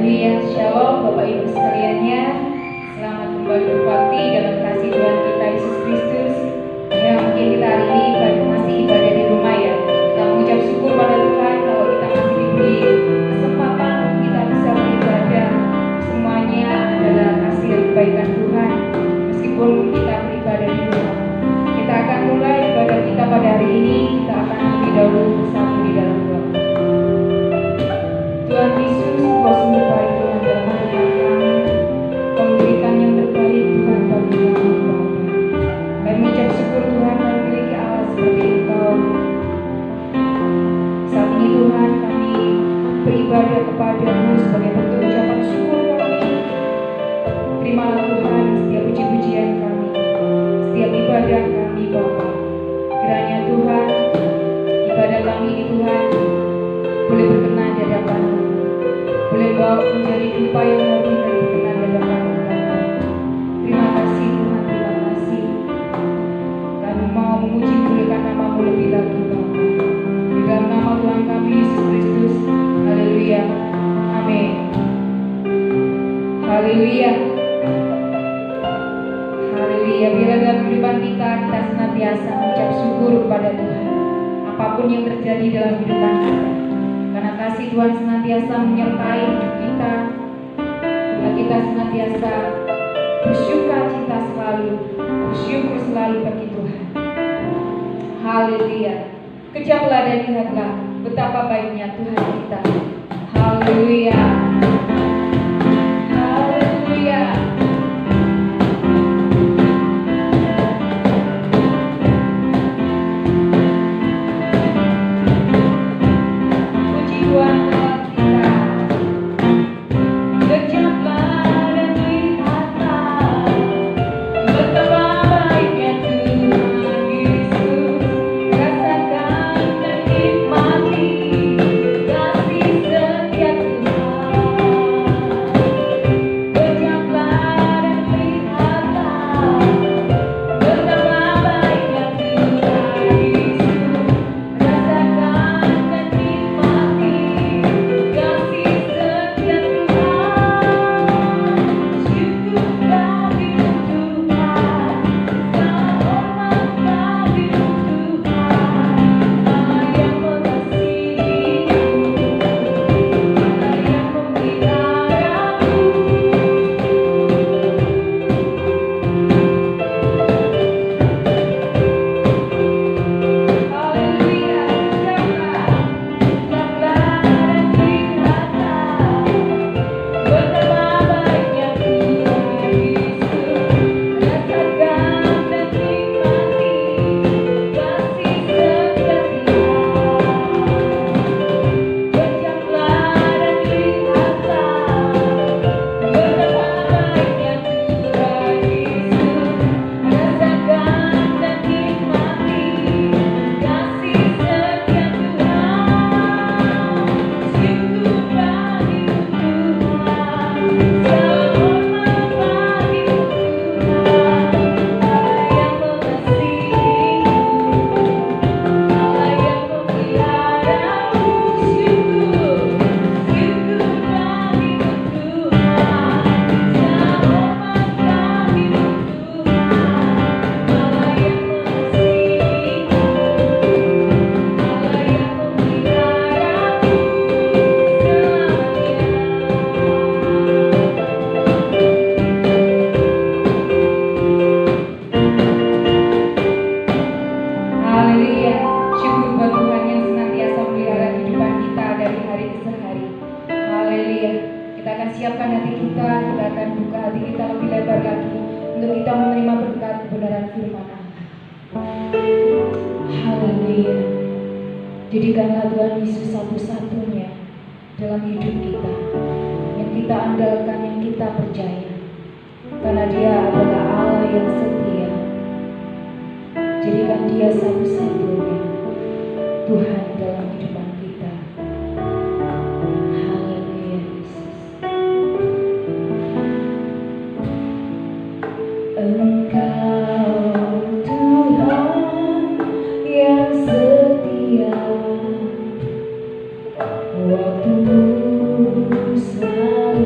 Haleluya, Shalom Bapak Ibu sekaliannya. Selamat kembali berbakti dalam kasih Tuhan kita Yesus Kristus. Ya, mungkin kita hari ini masih ibadah di rumah ya. Kita mengucap syukur pada Tuhan kalau kita masih diberi kesempatan untuk kita bisa beribadah. Semuanya adalah kasih dan kebaikan Tuhan. Meskipun kita beribadah di rumah, kita akan mulai ibadah kita pada hari ini. Kita akan lebih dahulu bersatu di dalam doa. Tuhan Yesus, Engkau sungguh baik Tuhan dalam kehidupan kami. Kau memberikan yang terbaik Tuhan bagi kami Bapa. Kami mengucap syukur Tuhan kami memiliki Allah seperti Engkau. Saat ini Tuhan kami beribadah kepada-Mu sebagai bentuk ucapan syukur kami. Terimalah Tuhan setiap puji-pujian kami, setiap ibadah kami Bapa. Kiranya Tuhan, ibadah kami ini Tuhan boleh berkenan di hadapan-Mu, boleh bawa menjadi dupa yang harum dan berkenan di hadapan-Mu. Terima kasih Tuhan, terima kasih. Kami mau memuji muliakan nama-Mu lebih lagi Bapa. Di dalam nama Tuhan kami Yesus Kristus. Haleluya. Amin. Haleluya. Haleluya. Bila dalam kehidupan kita senantiasa mengucap syukur kepada Tuhan apapun yang terjadi dalam kehidupan kita. Karena kasih Tuhan senantiasa menyertai hidup kita. Bila kita senantiasa bersyukur cita selalu, bersyukur selalu bagi Tuhan. Haleluya. Kejamlah dan lihatlah betapa baiknya Tuhan kita. Haleluya. Haleluya. Jadikanlah Tuhan Yesus satu-satunya dalam hidup kita, yang kita andalkan, yang kita percaya, karena Dia adalah Allah yang setia. Jadikan Dia satu-satunya Tuhan dalam hidupan kita. Haleluya Yesus. Engkau Tuhan yang setia, waktu-Mu selalu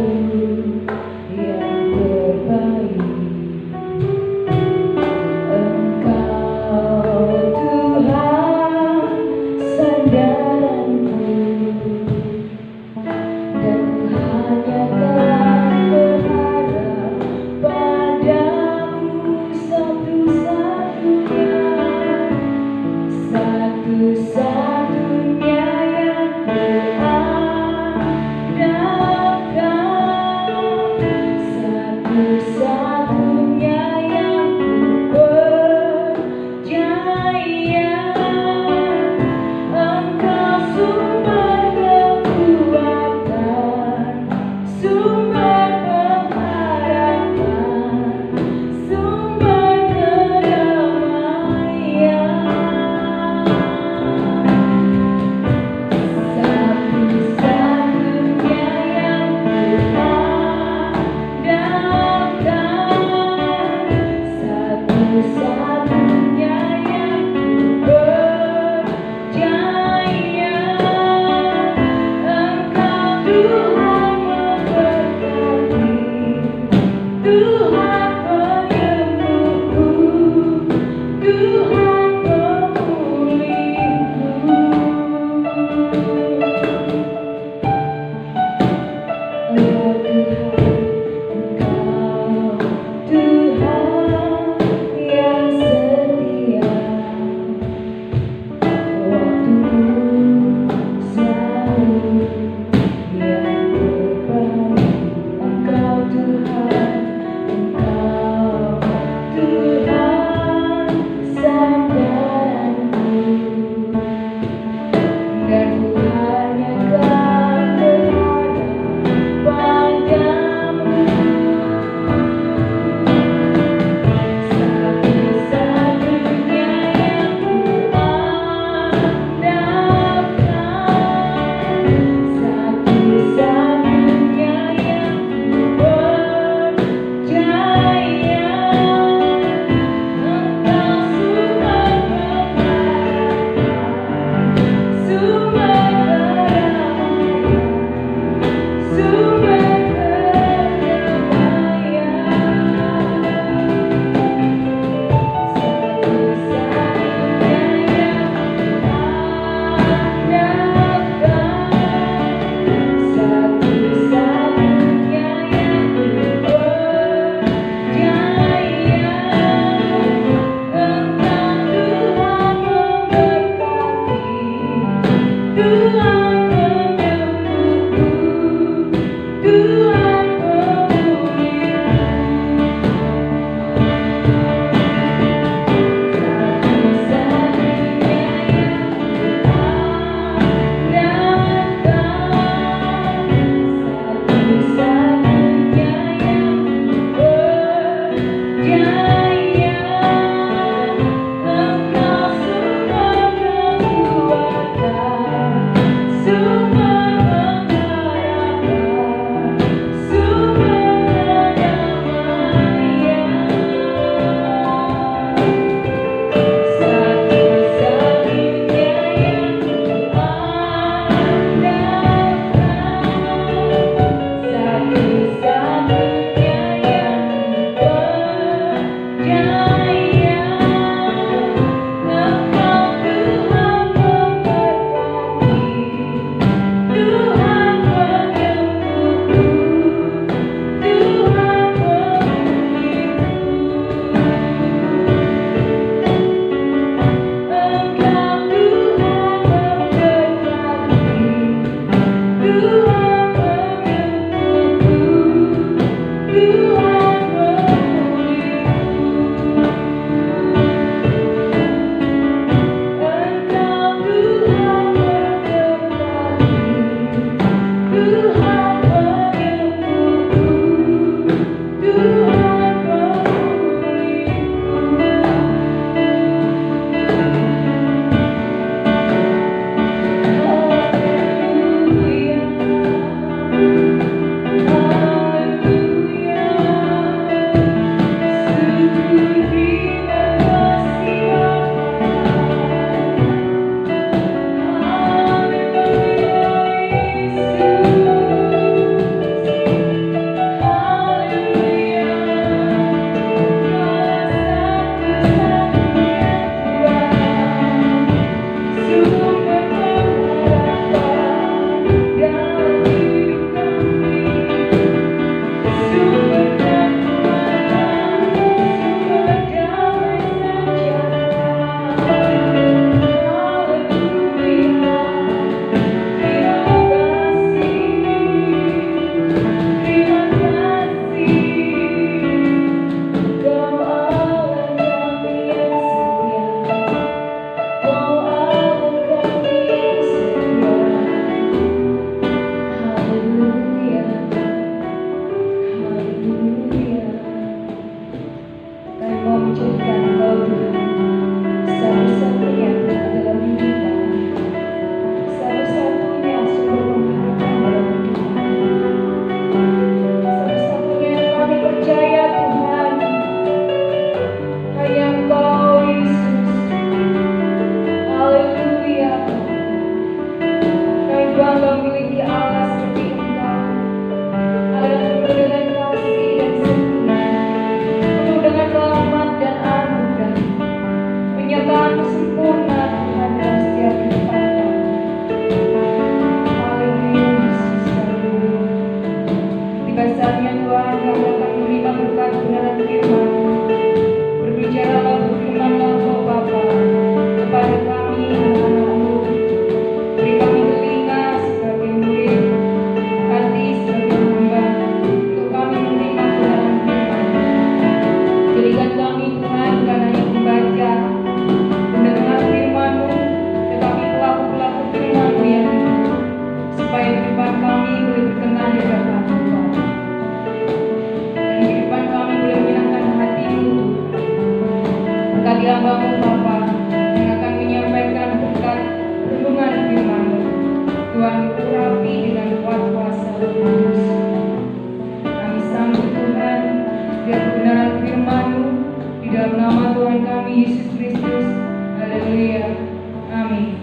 Amin.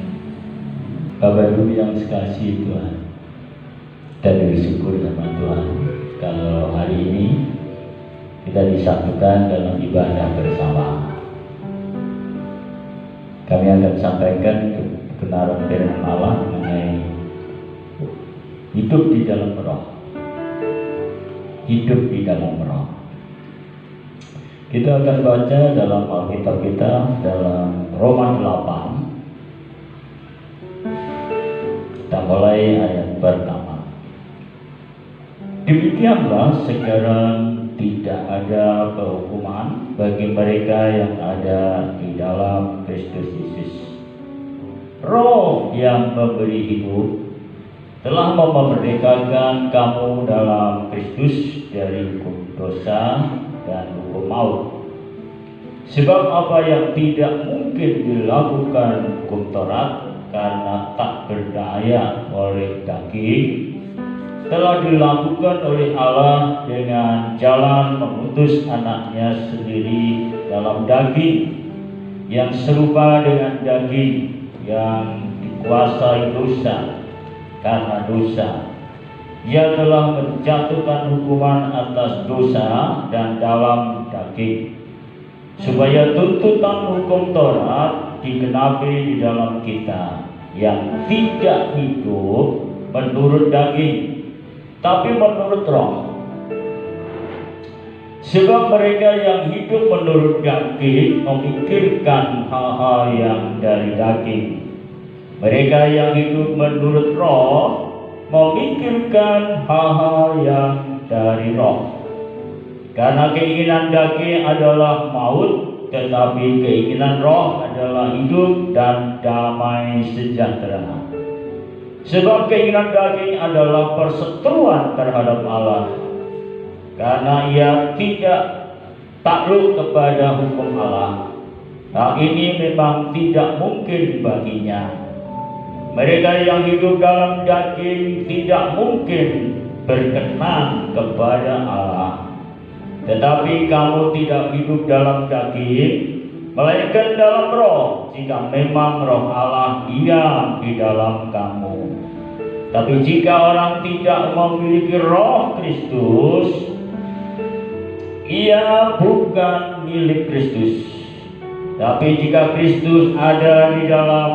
Bapak Ibu yang sekasih Tuhan, kita bersyukur sama Tuhan kalau hari ini kita disatukan dalam ibadah bersama. Kami akan sampaikan kebenaran firman Allah mengenai hidup di dalam roh. Hidup di dalam roh. Kita akan baca dalam Alkitab kita dalam Roma 8. Kita mulai ayat pertama. Demikianlah sekarang tidak ada penghukuman bagi mereka yang ada di dalam Kristus Yesus. Roh yang memberi hidup telah memerdekakan kamu dalam Kristus dari hukum dosa dan hukum maut. Sebab apa yang tidak mungkin dilakukan hukum Taurat karena tak berdaya oleh daging, telah dilakukan oleh Allah dengan jalan mengutus anaknya sendiri dalam daging, yang serupa dengan daging yang dikuasai dosa. Karena dosa, Ia telah menjatuhkan hukuman atas dosa dan dalam daging, supaya tuntutan hukum Taurat digenapi di dalam kita yang tidak hidup menurut daging, tapi menurut roh. Sebab mereka yang hidup menurut daging memikirkan hal-hal yang dari daging. Mereka yang hidup menurut roh memikirkan hal-hal yang dari roh. Karena keinginan daging adalah maut, tetapi keinginan roh adalah hidup dan damai sejahtera. Sebab keinginan daging adalah perseteruan terhadap Allah, karena ia tidak takluk kepada hukum Allah. Hal ini memang tidak mungkin baginya. Mereka yang hidup dalam daging tidak mungkin berkenan kepada Allah. Tetapi kamu tidak hidup dalam daging, melainkan dalam roh, jika memang roh Allah diam di dalam kamu. Tapi jika orang tidak memiliki roh Kristus, ia bukan milik Kristus. Tapi jika Kristus ada di dalam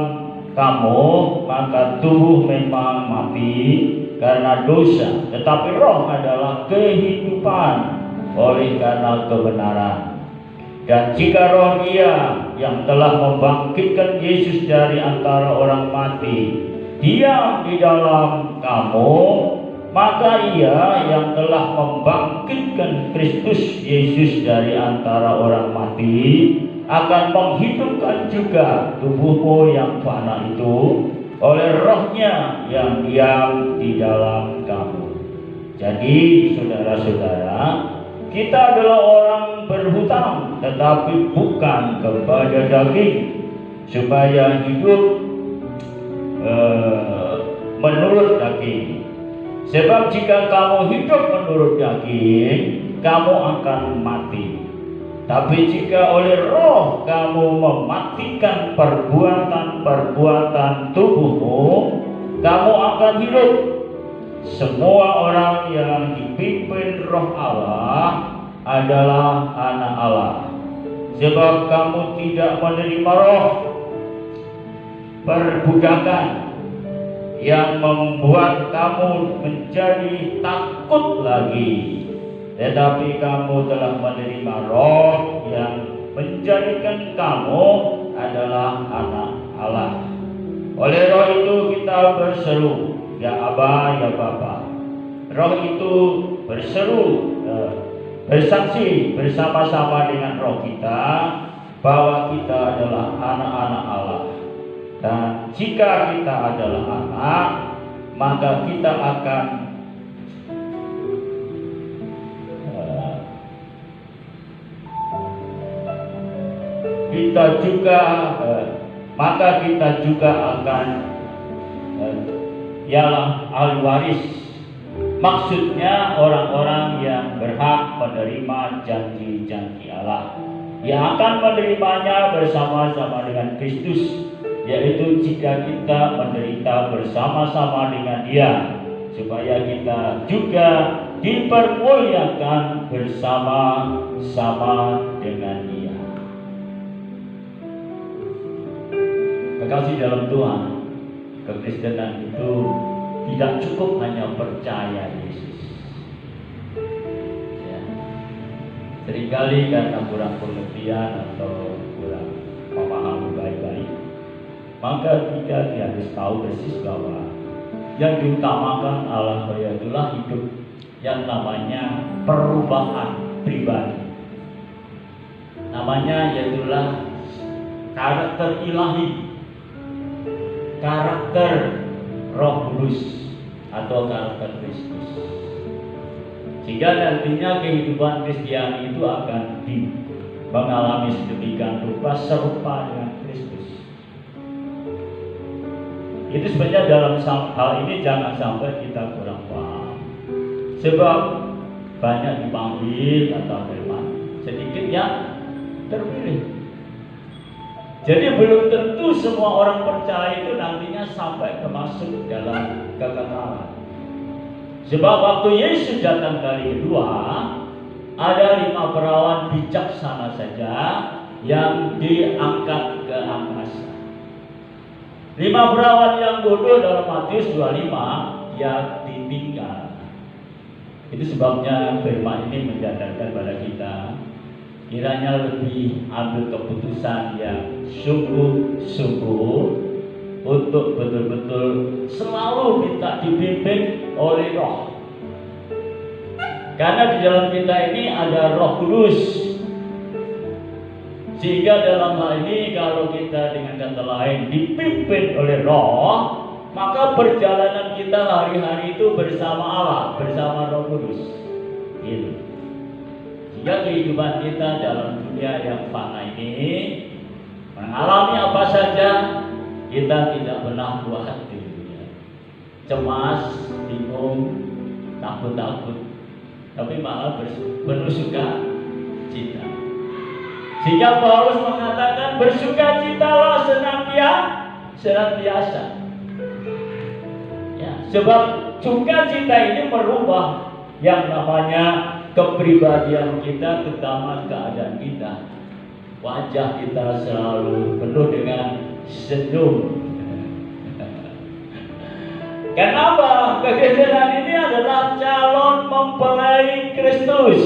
kamu, maka tubuh memang mati karena dosa, tetapi roh adalah kehidupan oleh karena kebenaran. Dan jika roh Dia yang telah membangkitkan Yesus dari antara orang mati diam di dalam kamu, maka Ia yang telah membangkitkan Kristus Yesus dari antara orang mati akan menghidupkan juga tubuhmu yang fana itu oleh rohnya yang diam di dalam kamu. Jadi saudara-saudara, kita adalah orang berhutang, tetapi bukan kepada daging, supaya hidup menurut daging. Sebab jika kamu hidup menurut daging, kamu akan mati. Tapi jika oleh roh kamu mematikan perbuatan-perbuatan tubuhmu, kamu akan hidup. Semua orang yang dipimpin roh Allah adalah anak Allah. Sebab kamu tidak menerima roh perbudakan yang membuat kamu menjadi takut lagi, tetapi kamu telah menerima roh yang menjadikan kamu adalah anak Allah. Oleh roh itu kita berseru, ya Aba, ya Bapa. Roh itu berseru, bersaksi bersama-sama dengan roh kita bahwa kita adalah anak-anak Allah. Dan jika kita adalah anak, maka kita akan kita juga akan ialah ahli waris. Maksudnya orang-orang yang berhak menerima janji-janji Allah, yang akan menerimanya bersama-sama dengan Kristus yaitu jika kita menderita bersama-sama dengan Dia, supaya kita juga dipermuliakan bersama-sama dengan Dia. Kekasih dalam Tuhan, kekristenan itu tidak cukup hanya percaya Yesus. Ya. Seringkali karena kurang pengertian atau kurang pemahaman baik-baik, maka kita harus tahu persis bahwa yang diutamakan Allah adalah hidup yang namanya perubahan pribadi. Namanya yaitulah karakter ilahi, karakter Roh Kudus atau karakter Kristus. Sehingga nantinya kehidupan Kristiani itu akan mengalami sedemikian rupa serupa dengan Kristus. Itu sebenarnya dalam hal ini jangan sampai kita kurang paham. Sebab banyak dipanggil atau firman, sedikit yang terpilih. Jadi belum tentu semua orang percaya itu nantinya sampai masuk dalam kekekalan. Sebab waktu Yesus datang kali kedua, ada 5 perawan bijaksana saja yang diangkat ke angkasa. 5 perawan yang bodoh dalam Matius 25 yang ditinggal. Itu sebabnya firman ini menyadarkan pada kita, kiranya lebih ambil keputusan yang sungguh-sungguh untuk betul-betul selalu minta dipimpin oleh Roh. Karena di dalam kita ini ada Roh Kudus. Sehingga dalam hal ini kalau kita dengan kata lain dipimpin oleh Roh, maka perjalanan kita hari-hari itu bersama Allah, bersama Roh Kudus. Gitu. Sehingga kehidupan kita dalam dunia yang fana ini, mengalami apa saja, kita tidak pernah khawatir, cemas, bingung, takut-takut, tapi malah penuh suka cita. Sehingga Paulus mengatakan bersukacitalah senantiasa. Ya, sebab sukacita ini merubah yang namanya kepribadian kita, terutama keadaan kita. Wajah kita selalu penuh dengan senyum. Kenapa? Kekristenan ini adalah calon mempelai Kristus.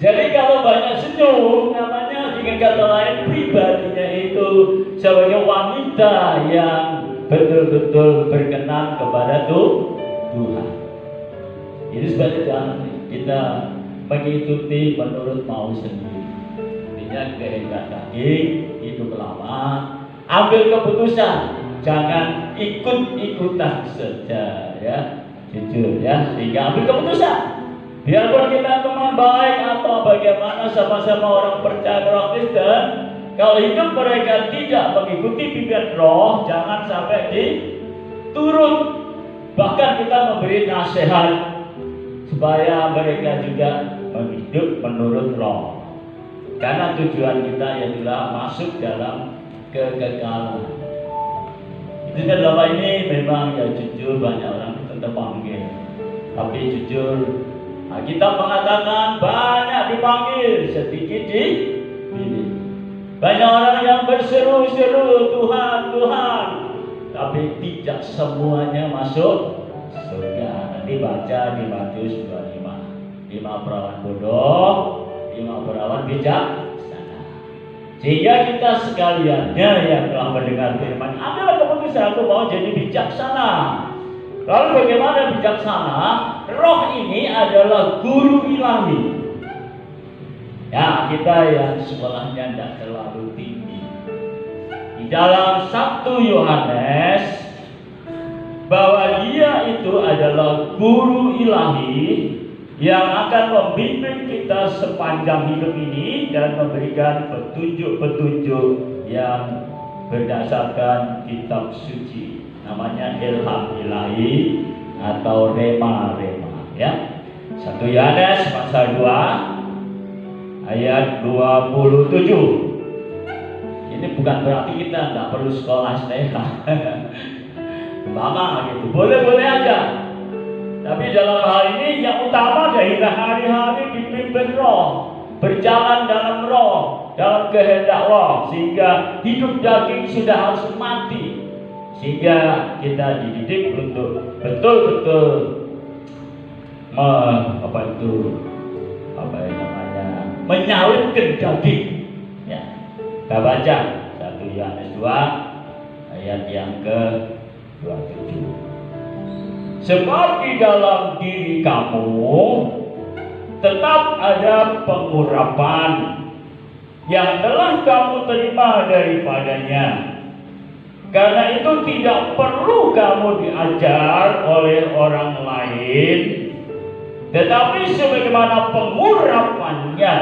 Jadi kalau banyak senyum, namanya dengan kata lain pribadinya itu sebagai wanita yang betul-betul berkenan kepada Tuhan. Ini sebabnya kita mengikuti menurut mau sendiri. Artinya kehendak daging, hidup lama, ambil keputusan, jangan ikut-ikutan saja, ya, jujur ya, sehingga ambil keputusan. Biarpun kita teman baik atau bagaimana sama-sama orang percaya orang Kristen, kalau hidup mereka tidak mengikuti pimpin Roh, jangan sampai diturun. Bahkan kita memberi nasihat supaya mereka juga hidup menurut Roh. Karena tujuan kita adalah masuk dalam kekekalan. Itu dalam ini memang ya jujur banyak orang tetap panggil, tapi jujur kita mengatakan banyak dipanggil, sedikit dipilih. Banyak orang yang berseru-seru Tuhan, Tuhan, tapi tidak semuanya masuk surga. Nanti baca di Matius 25. 5 perawan bodoh, 5 perawan bijaksana. Sehingga kita sekaliannya yang telah mendengar firman, ambillah keputusan, aku mau jadi bijaksana. Lalu bagaimana bijaksana? Roh ini adalah guru ilahi. Ya, kita yang sekolahnya tidak terlalu tinggi. Di dalam 1 Yohanes, bahwa dia itu adalah guru ilahi yang akan membimbing kita sepanjang hidup ini dan memberikan petunjuk-petunjuk yang berdasarkan kitab suci. Namanya ilham ilahi atau rema-rema, ya. 1 Yohanes pasal 2 ayat 27. Ini bukan berarti kita nggak perlu sekolah STH. Mama gitu, boleh-boleh aja. Tapi dalam hal ini yang utama adalah hari-hari dipimpin Roh, berjalan dalam Roh, dalam kehendak Roh, sehingga hidup daging sudah harus mati, sehingga kita dididik untuk betul-betul menyalurkan daging. Ya, kita baca 1 Yohanes 2 ayat yang ke-27. Sebab di dalam diri kamu tetap ada pengurapan yang telah kamu terima daripadanya. Karena itu tidak perlu kamu diajar oleh orang lain, tetapi sebagaimana pengurapannya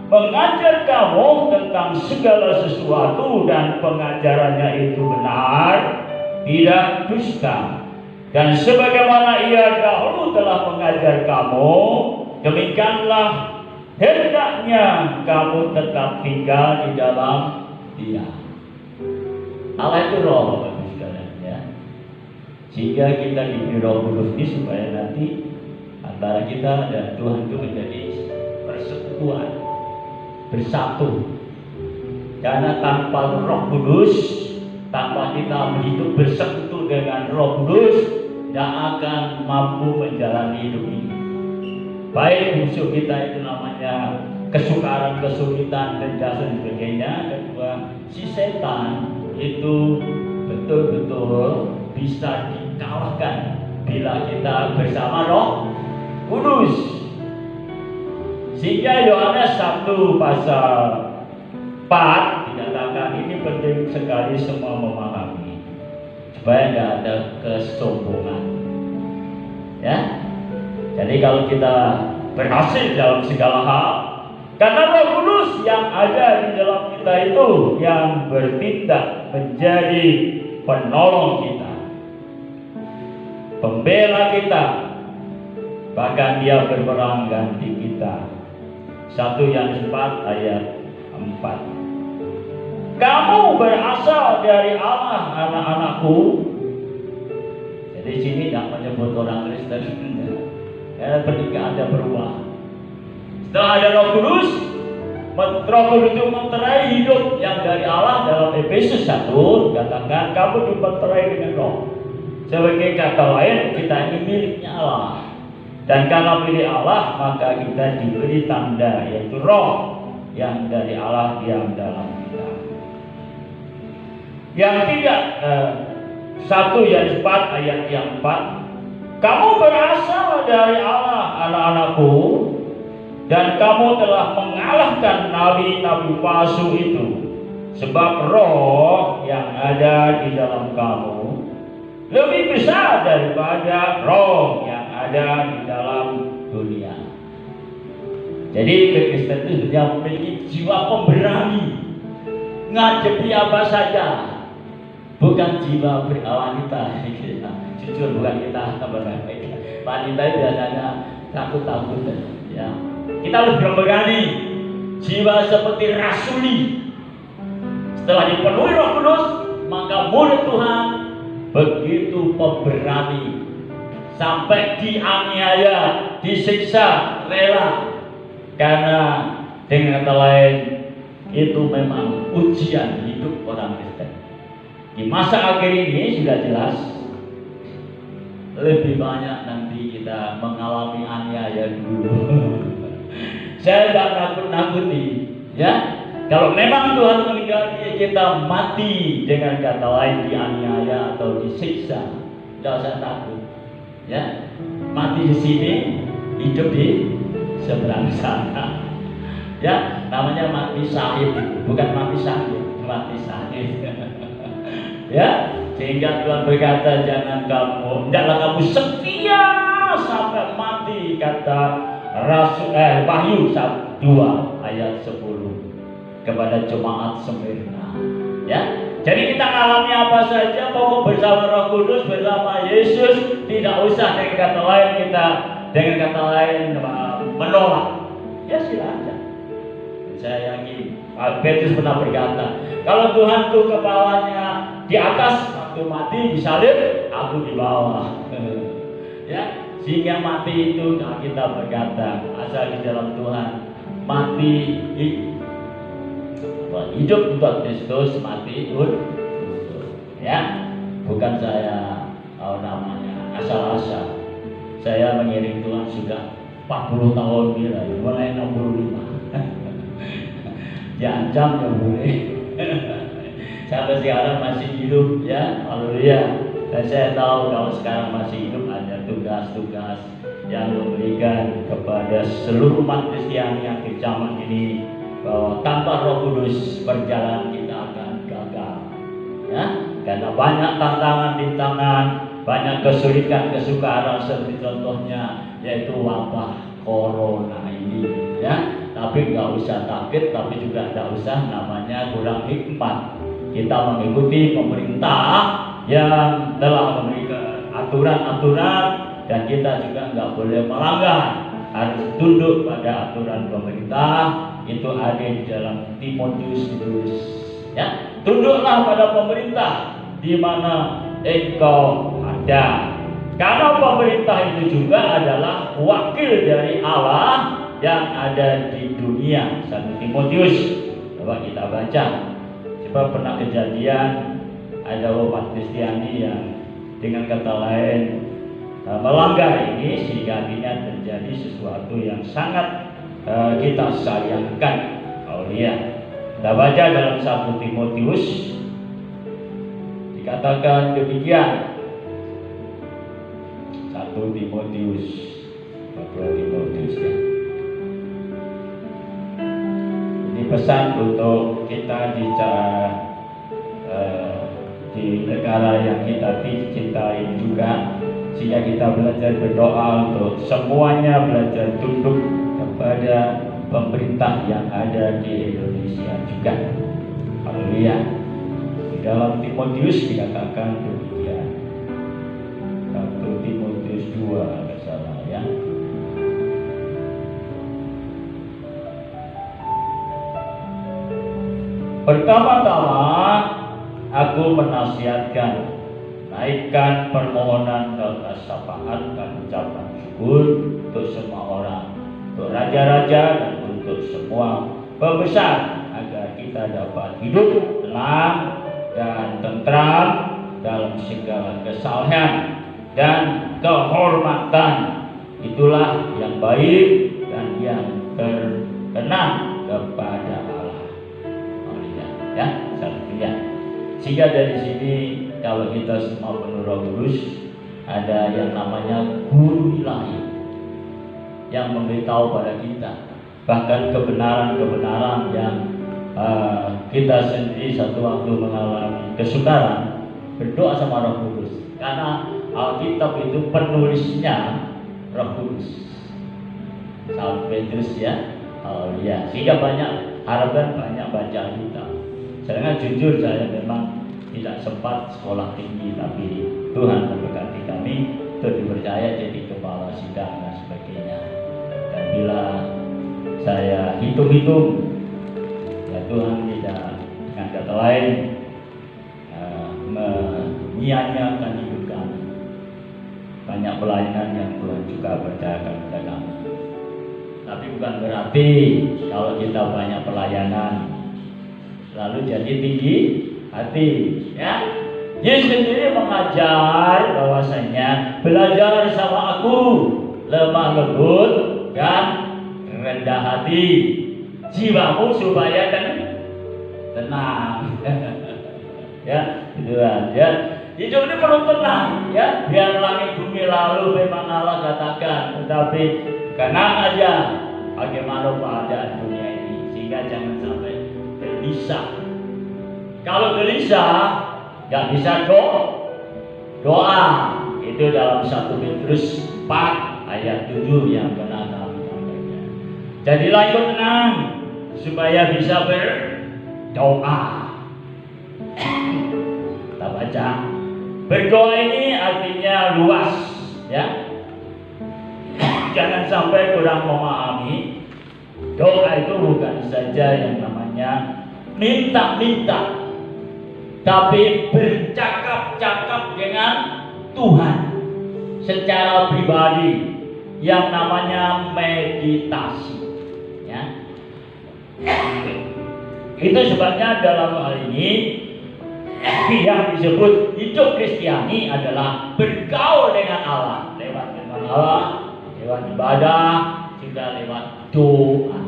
mengajar kamu tentang segala sesuatu dan pengajarannya itu benar, tidak dusta. Dan sebagaimana ia dahulu telah mengajar kamu, demikianlah hendaknya kamu tetap tinggal di dalam Dia. Allah itu Roh, Bapak sekalian, ya. Sehingga kita diberi Roh Kudus ini supaya nanti antara kita dan Tuhan itu menjadi persekutuan, bersatu. Karena tanpa Roh Kudus, tanpa kita hidup bersekutu dengan Roh Kudus, tidak akan mampu menjalani hidup ini. Baik musuh kita itu namanya kesukaran, kesulitan, dan sebagainya. Kedua, si setan itu betul-betul bisa dikalahkan bila kita bersama Roh Kudus. Sehingga Yohanes 1 pasal 4 dikatakan ini penting sekali semua memahami supaya tidak ada kesombongan. Ya, jadi kalau kita berhasil dalam segala hal, karena Roh Kudus yang ada di dalam kita itu yang bertindak menjadi penolong kita, pembela kita, bahkan Dia berperang ganti kita. 1 Yohanes 4 ayat 4. Kamu berasal dari Allah, anak-anakku. Jadi sini tidak menyebut orang Kristen, karena pernikahan ada perubahan. Setelah ada Roh Kudus, Roh Kudus itu memeterai hidup yang dari Allah. Dalam Efesus 1 dikatakan kamu dimeterai dengan Roh. Sebagai kata lain, kita ini miliknya Allah. Dan karena milik Allah, maka kita diberi tanda, yaitu Roh yang dari Allah yang dalam kita. Yang tidak 1 Yohanes 4 ayat yang 4. Kamu berasal dari Allah, anak-anakku, dan kamu telah mengalahkan nabi-nabi palsu itu, sebab Roh yang ada di dalam kamu lebih besar daripada roh yang ada di dalam dunia. Jadi Kristen itu sudah memiliki jiwa pemberani, ngadepi apa saja, bukan jiwa wanita. Jujur bukan kita pemberani. Wanita biasanya takut-takut, ya. Kita lebih berani, jiwa seperti rasuli. Setelah dipenuhi Roh Kudus, maka murid Tuhan begitu pemberani, sampai dianiaya, disiksa, rela. Karena dengan kata lain, itu memang ujian hidup orang Kristen. Di masa akhir ini sudah jelas, lebih banyak nanti kita mengalami aniaya dulu. Saya tidak nakut-nakuti, ya. Kalau memang Tuhan meninggalkan kita mati, dengan kata lain dianiaya atau disiksa, tidak usah takut, ya. Mati di sini, hidup di seberang sana, ya. Namanya mati syahid, bukan mati sakit, mati syahid. Ya, sehingga Tuhan berkata, jangan kamu, hendaklah kamu setia sampai mati, kata Wahyu 2 ayat 10 kepada jemaat Smyrna. Ya, jadi kita alami apa saja, pokok bersama Roh Kudus, bersama Yesus, tidak usah dengan kata lain kita menolak. Ya silakan. Saya yakin Petrus pernah berkata, kalau Tuhanku kepalanya di atas waktu mati disalib, aku di bawah. Ya, sehingga mati itu kalau kita berkata asal di dalam Tuhan, mati hidup untuk Kristus, mati untuk ya, bukan saya asal-asal. Saya mengiring Tuhan sudah 40 tahun mulai 65. Diancam ya boleh. Sampai sekarang masih hidup ya, haleluya. Dan saya tahu kalau sekarang masih hidup ada tugas-tugas yang memberikan kepada seluruh umat Kristiani akhir zaman ini, bahwa tanpa Roh Kudus perjalanan kita akan gagal. Ya, karena banyak tantangan-rintangan, banyak kesulitan, kesukaran, seperti contohnya yaitu wabah corona ini. Ya, tapi nggak usah takut, tapi juga nggak usah namanya kurang hikmat. Kita mengikuti pemerintah yang telah memberikan aturan-aturan, dan kita juga nggak boleh melanggar, harus tunduk pada aturan pemerintah. Itu ada di dalam Timotius ditulis. Ya, tunduklah pada pemerintah di mana engkau ada. Karena pemerintah itu juga adalah wakil dari Allah yang ada di dunia. 1 Timotius, coba kita baca. Sebab pernah kejadian ada umat Kristiani yang dengan kata lain melanggar ini, sehingga akhirnya terjadi sesuatu yang sangat kita sayangkan. Kita baca dalam 1 Timotius, dikatakan demikian. 1 Timotius, 2 Timotius ya. Ini pesan untuk kita di negara yang kita cintai juga, sehingga kita belajar berdoa untuk semuanya belajar tunduk kepada pemerintah yang ada di Indonesia juga. Haleluya. Di dalam Timotius dikatakan demikian. 1 Timotius 2 kalau salah ya. Pertama-tama aku menasihatkan, naikkan permohonan dan syafaat dan ucapan syukur untuk semua orang, untuk raja-raja dan untuk semua pembesar, agar kita dapat hidup tenang dan tentram dalam segala kesalehan dan kehormatan. Itulah yang baik dan yang terkenang kepada Allah. Ya, satunya. Sehingga dari sini kalau kita semua penuh Roh Kudus, ada yang namanya guru ilahi yang memberitahu pada kita, bahkan kebenaran-kebenaran yang kita sendiri satu waktu mengalami kesukaran, berdoa sama Roh Kudus, karena Alkitab itu penulisnya Roh Kudus. Saat Petrus ya, sehingga banyak harapan, banyak baca Alkitab. Sedangkan jujur saya memang tidak sempat sekolah tinggi, tapi Tuhan memberkati kami untuk dipercaya jadi kepala sidang dan sebagainya. Dan bila saya hitung-hitung, ya Tuhan tidak dengan kata lain menyia-nyiakan hidup kami. Banyak pelayanan yang Tuhan juga percayakan kepada kami. Tapi bukan berarti kalau kita banyak pelayanan lalu jadi tinggi hati, ya. Yesus sendiri mengajar bahwasanya belajar sama aku, lemah lembut dan rendah hati, jiwamu supaya tenang. Ya, gitu kan. Ya, hidup ini perlu tenang, ya. Biar langit bumi lalu memang Allah katakan, tetapi tenang aja bagaimana keadaan dunia ini, sehingga jangan sampai gelisah. Kalau gelisah nggak bisa doa. Itu dalam 1 Petrus 4 ayat 7 yang pernah kami sampaikan. Jadilah ikut tenang supaya bisa berdoa. Kita baca. Berdoa ini artinya luas, ya. Jangan sampai kurang memahami Doa itu bukan saja yang namanya minta-minta, tapi bercakap-cakap dengan Tuhan secara pribadi, yang namanya meditasi. Ya. Itu sebabnya dalam hal ini yang disebut hidup Kristiani adalah bergaul dengan Allah lewat firman Allah, lewat ibadah, juga lewat doa.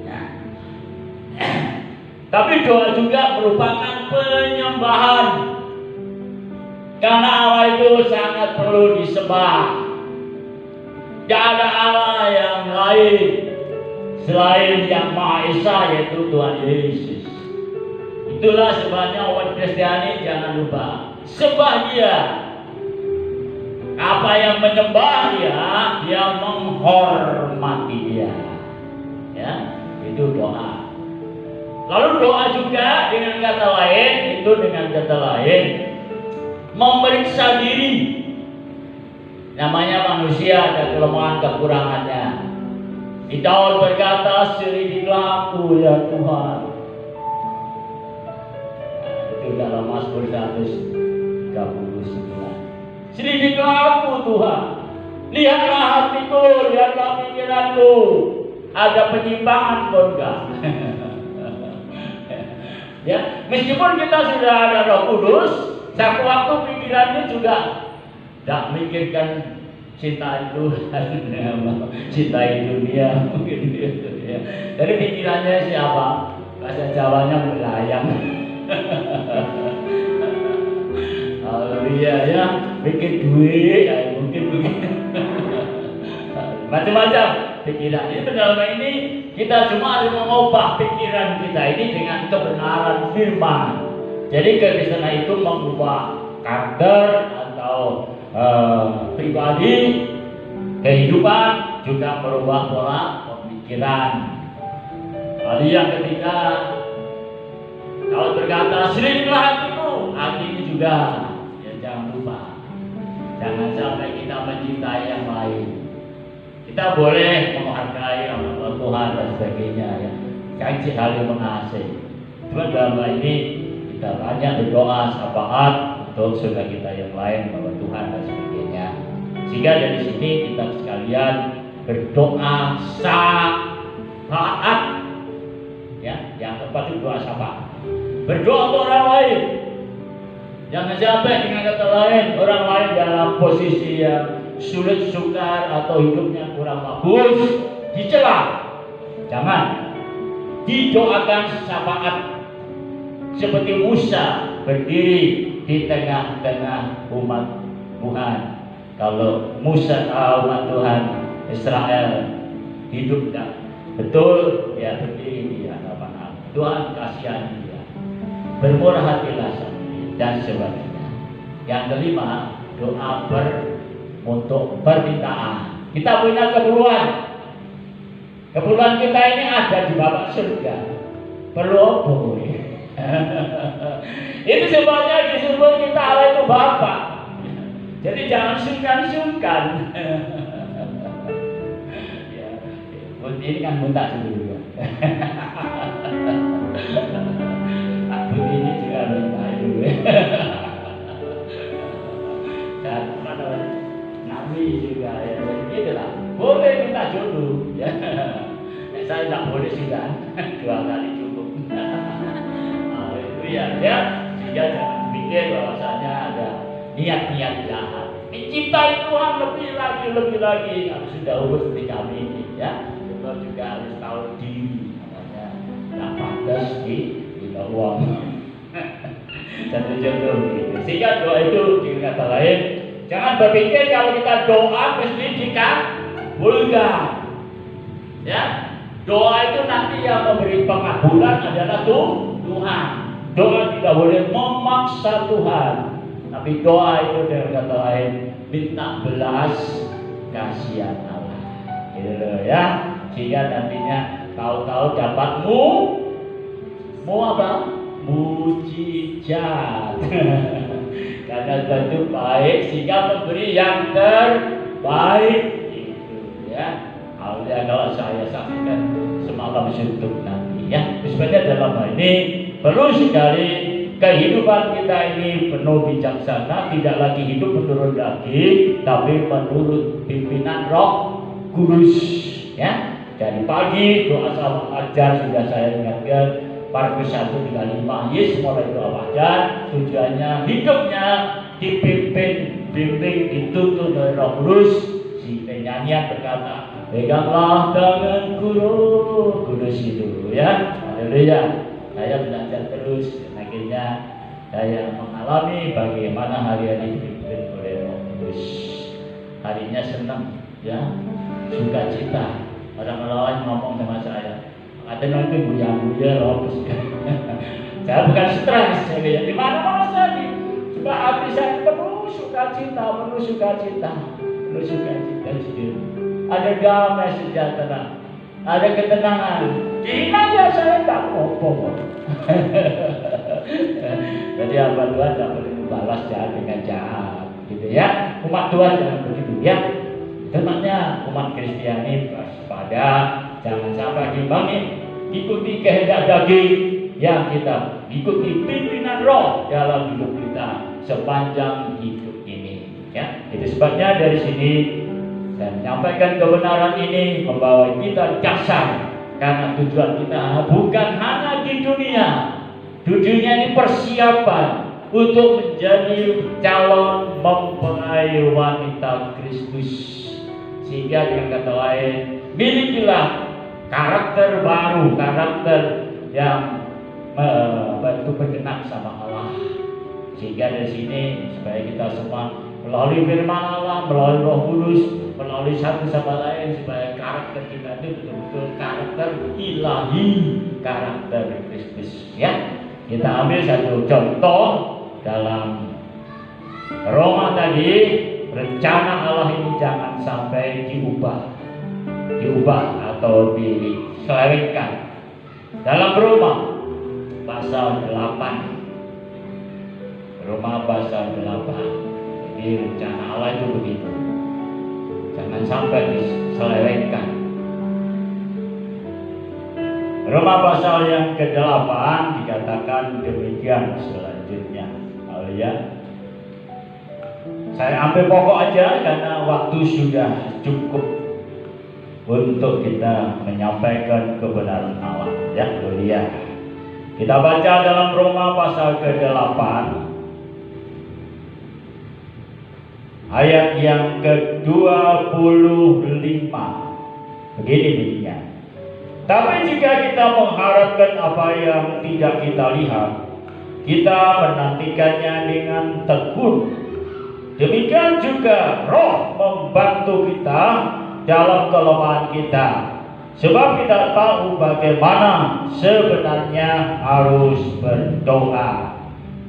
Ya. Tapi doa juga merupakan penyembahan, karena Allah itu sangat perlu disembah. Tidak ada Allah yang lain selain yang Maha Esa, yaitu Tuhan Yesus. Itulah sebabnya umat Kristiani jangan lupa sembah Dia. Apa yang menyembah Dia, dia menghormati Dia. Ya, itu doa. Lalu doa juga dengan kata lain, memeriksa diri. Namanya manusia ada kelemahan kekurangannya. Di Daud berkata, selidikilah aku ya Tuhan. Nah, itu dalam Mazmur 139. Selidikilah aku Tuhan. Lihatlah hatiku, lihatlah pikiranku. Ada penyimpangan kok enggak? Ya, meskipun kita sudah ada Roh Kudus, satu waktu pikirannya juga tidak mikirkan cintai Tuhan, cintai dunia, mungkin gitu ya. Jadi pikirannya siapa? Bahasa Jawanya melayang. Haleluya ya, bikin duit, ya, mungkin begitu. Macam-macam pikiran. Ini dalam ini kita cuma harus mengubah pikiran kita ini dengan kebenaran firman. Jadi kekristenan itu mengubah karakter atau pribadi, kehidupan, juga merubah pola pemikiran. Lalu yang ketiga, kalau berkata selidikilah hatiku, hati ini juga ya jangan lupa, jangan sampai kita mencintai yang lain. Kita boleh menghargai orang Tuhan dan sebagainya, ya, jangan saling mengasihi. Cuma dalam hal ini kita banyak berdoa syafaat untuk saudara kita yang lain, bahwa Tuhan dan sebagainya. Sehingga dari sini kita sekalian berdoa syafaat. Ya, yang tepat itu doa syafaat. Berdoa untuk orang lain. Jangan sampai dengan kata lain, orang lain dalam posisi yang sulit, sukar, atau hidupnya kurang bagus, dicela. Jangan. Didoakan syafaat. Seperti Musa berdiri di tengah-tengah umat Tuhan. Kalau Musa tahu umat Tuhan Israel hidup dan betul, dia berdiri di hadapan Allah. Tuhan kasihani dia, bermurah hatilah sama dia, dan sebagainya. Yang kelima, doa untuk permintaan. Kita punya keperluan. Keperluan kita ini ada di Bapa surga. Perlu apa? Itu sebabnya disebut kita Allah itu Bapa. Jadi jangan sungkan-sungkan. Ya, ini kan muntah dulu. Aku ini juga minta dulu. Dan mana Nabi juga ya, itulah. Boleh minta jodoh. Ya. Saya tidak boleh sudah 2 kali cukup. Ya, sehingga jangan pikir bahwasanya ada niat-niat jahat. Mencintai Tuhan lebih lagi harus sudah urus seperti kami ini, ya. Kita juga harus tahu diri, makanya tidak pantas di uang. Satu contoh gitu. Sehingga doa itu dengan kata lain, jangan berpikir kalau kita doa mesti dikabulkan. Ya, doa itu nanti yang memberi pengabulan adalah Tuhan. Doa tidak boleh memaksa Tuhan, tapi doa itu dengan kata lain minta belas kasihan Allah, gitu ya. Sehingga nantinya tahu-tahu dapat apa? Mujizat. Karena itu baik, sehingga memberi yang terbaik, gitu ya. Kalau saya saksikan malam suntuk nanti ya. Sebenarnya dalam hal ini perlu sekali kehidupan kita ini penuh bijaksana, tidak lagi hidup menurut daging, tapi menurut pimpinan Roh Kudus ya. Dari pagi doa sama ajar sudah saya ingatkan, Markus 1:35, Yesus mulai doa ajar, tujuannya hidupnya dipimpin, bimbing, dituntun oleh Roh Kudus. Si penyanyian berkata, peganglah tanganku Roh Kudus itu ya. Haleluya. Saya belajar terus dan akhirnya saya mengalami bagaimana hari-hari dipimpin oleh Roh Kudus. Harinya senang ya, sukacita. Orang-orang ngomong sama saya, ada nanti buya-buya loh. Saya bukan stres, saya di mana-mana saya juga hati saya penuh sukacita, penuh sukacita. Ada damai sejahtera, ada ketenangan. Dihina aja saya tak apa-apa. Jadi apa Tuhan tak boleh membalas jahat dengan jahat, gitu ya. Umat Tuhan jangan begitu ya. Temannya umat Kristiani waspada, jangan sampai dibangun ikuti kehendak daging, yang kita ikuti pimpinan Roh dalam hidup kita sepanjang hidup ini. Ya, itu sebabnya dari sini saya menyampaikan kebenaran ini membawa kita dasar, karena tujuan kita bukan hanya di dunia. Dunia ini persiapan untuk menjadi calon mempelai wanita Kristus, sehingga dengan kata lain milikilah karakter baru, karakter yang berkenan sama Allah. Sehingga dari sini supaya kita semua melalui firman Allah, melalui Roh Kudus, melalui satu sama lain, supaya karakter kita itu betul-betul karakter ilahi, karakter Kristus. Ya, kita ambil satu contoh dalam Roma tadi. Rencana Allah ini jangan sampai diubah atau diselewengkan. Dalam Roma pasal 8, Roma pasal 8. Jadi rencana Allah itu begitu, jangan sampai diselewengkan. Roma pasal yang ke-8 dikatakan demikian selanjutnya. Haleluya. Saya ambil pokok aja karena waktu sudah cukup untuk kita menyampaikan kebenaran Allah. Ya, haleluya. Kita baca dalam Roma pasal ke-8 ayat yang ke-25. Begini bunyinya. Tapi jika kita mengharapkan apa yang tidak kita lihat, kita menantikannya dengan tekun. Demikian juga Roh membantu kita dalam kelemahan kita, sebab kita tahu bagaimana sebenarnya harus berdoa.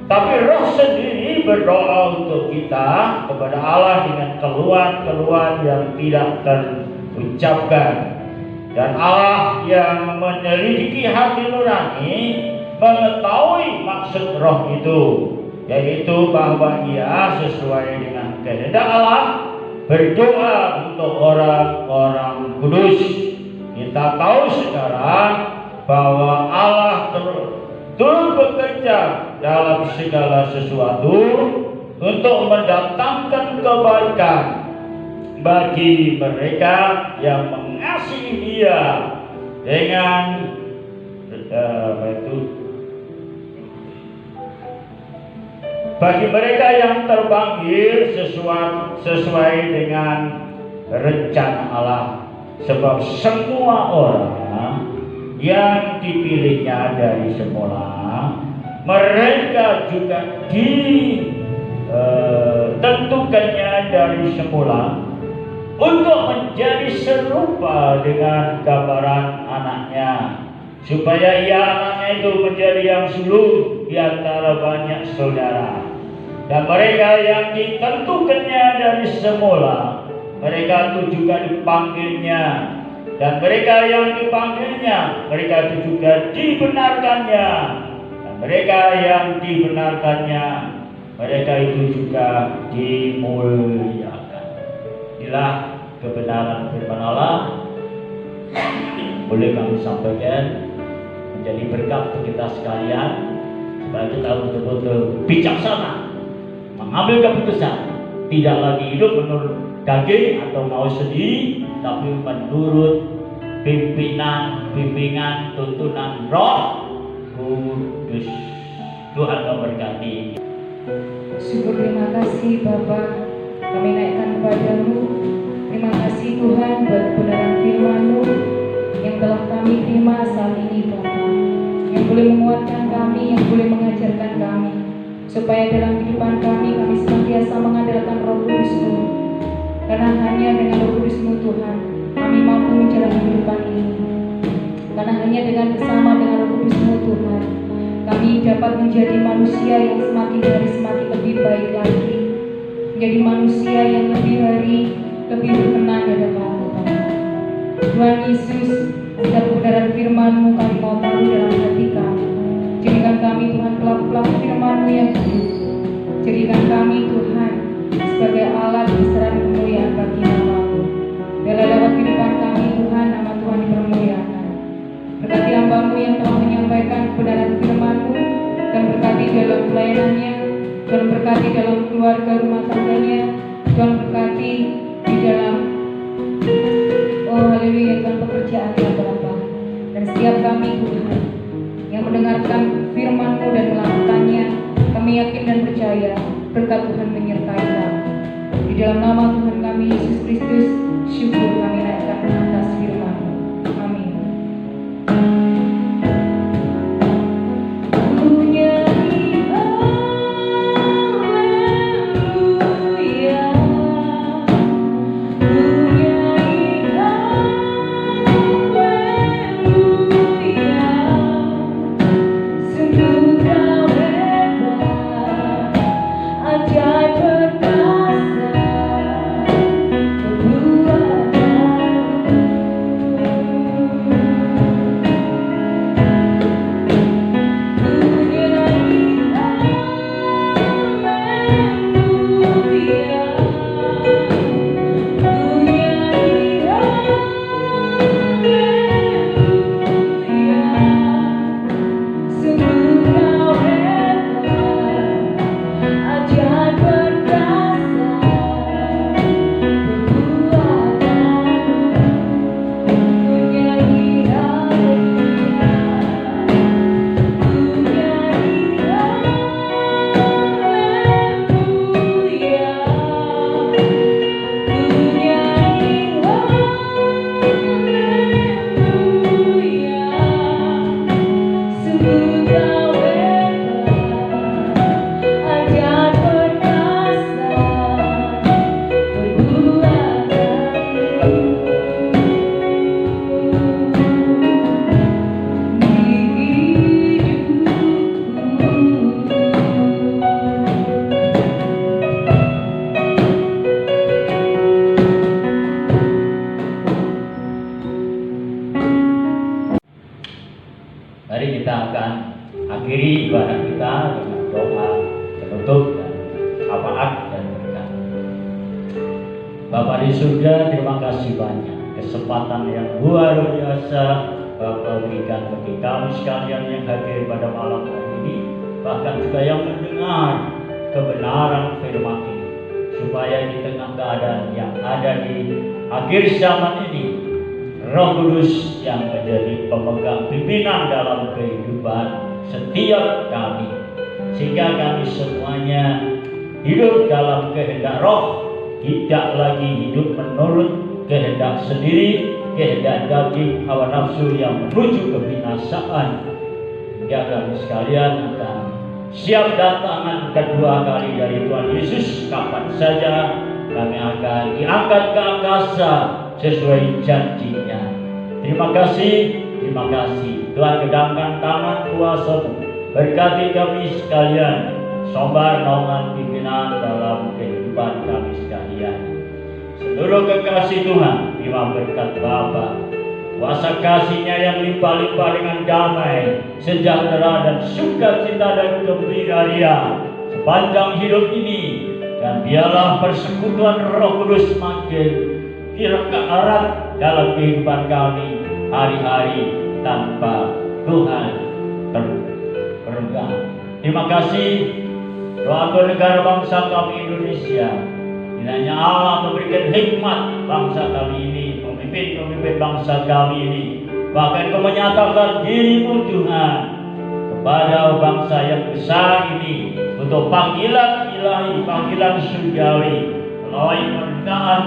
Tapi Roh sendiri berdoa untuk kita kepada Allah dengan keluhan-keluhan yang tidak terucapkan. Dan Allah yang menyelidiki hati nurani mengetahui maksud Roh itu, yaitu bahwa ia sesuai dengan kehendak Allah berdoa untuk orang-orang kudus. Kita tahu sekarang bahwa Allah turut bekerja dalam segala sesuatu untuk mendatangkan kebaikan bagi mereka yang mengasihi Dia dengan bagi mereka yang terpanggil sesuai dengan rencana Allah. Sebab semua orang yang dipilihnya dari semula, mereka juga ditentukannya dari semula untuk menjadi serupa dengan gambaran anaknya, supaya ia anaknya itu menjadi yang sulung di antara banyak saudara. Dan mereka yang ditentukannya dari semula, mereka itu juga dipanggilnya. Dan mereka yang dipanggilnya, mereka itu juga dibenarkannya. Dan mereka yang dibenarkannya, mereka itu juga dimuliakan. Inilah kebenaran firman Allah. boleh kami sampaikan menjadi berkat untuk kita sekalian, supaya kita betul-betul bijaksana mengambil keputusan, tidak lagi hidup menurut daging atau mau sendiri, tapi menurut bimbingan tuntunan Roh Kudus. Tuhan memberkati. Syukur, terima kasih Bapa, kami naikkan kepadamu. Terima kasih Tuhan buat kebenaran firman-Mu yang telah kami terima saat ini Bapa, yang boleh menguatkan kami, yang boleh mengajarkan kami, supaya dalam kehidupan kami senantiasa mengandalkan Roh Kudus-Mu. Karena hanya dengan Roh Kudus-Mu Tuhan, kami mampu menjalani kehidupan ini. Karena hanya dengan bersama dengan Roh Kudus-Mu Tuhan, kami dapat menjadi manusia yang semakin hari semakin lebih baik lagi, menjadi manusia yang lebih hari lebih berkenan di hadapan-Mu Bapa. Tuhan Yesus, setiap kebenaran firman-Mu kami mau taruh dalam hati kami. Jadikan kami Tuhan pelaku-pelaku firman-Mu yang hidup. Jadikan kami Tuhan sebagai alat besaran kemuliaan bagi nama-Mu. Biarlah lewat kehidupan kami Tuhan, nama Tuhan dipermuliakan. Berkati hamba-Mu yang telah menyampaikan kebenaran firman-Mu, dan berkati dalam pelayanannya, dan berkati dalam keluarga rumah tangganya, dan berkati di dalam haleluya Tuhan pekerjaannya Bapa. Dan setiap kami Tuhan yang mendengarkan firman-Mu dan melakukannya, kami yakin dan percaya berkat Tuhan menyertai kami. Di dalam nama Tuhan kami Yesus Kristus, syukur kami naikkan atas firman-Mu. Amin. Mari kita akan akhiri ibadah kita dengan doa penutup dan syafaat dan berkat. Bapa di surga, terima kasih banyak kesempatan yang luar biasa Bapa berikan bagi kami sekalian yang hadir pada malam hari ini, bahkan juga yang mendengar kebenaran firman ini, supaya di tengah keadaan yang ada di akhir zaman ini, Roh Kudus yang menjadi pemegang pimpinan dalam kehidupan setiap kami, sehingga kami semuanya hidup dalam kehendak Roh, tidak lagi hidup menurut kehendak sendiri, kehendak daging, hawa nafsu yang menuju kebinasaan. Hingga kami sekalian akan siap datangan kedua kali dari Tuhan Yesus kapan saja. Kami akan diangkat ke angkasa sesuai janjinya. Terima kasih Tuhan, kedangkan tangan kuasa-Mu, berkati kami sekalian, sobar naungan pimpinan dalam kehidupan kami sekalian. Seluruh kekasih Tuhan, terima berkat Bapa, kuasa kasih-Nya yang limpah-limpah dengan damai, sejahtera dan sukacita dan gembira Ria sepanjang hidup ini. Dan biarlah persekutuan Roh Kudus makin erat dalam kehidupan kami, hari-hari tanpa Tuhan terperenggak. Terima kasih doa negara bangsa kami Indonesia. Kiranya Allah memberikan hikmat bangsa kami ini, pemimpin bangsa kami ini. Bahkan Kau menyatakan diri-Mu Tuhan kepada bangsa yang besar ini untuk panggilan ilahi, panggilan surgawi melalui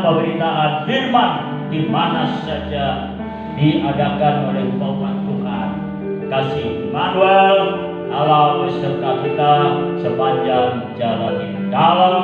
pemberitaan firman di mana saja diadakan oleh umat Tuhan. Kasih Immanuel Allah beserta kita sepanjang jalan ini. Dalam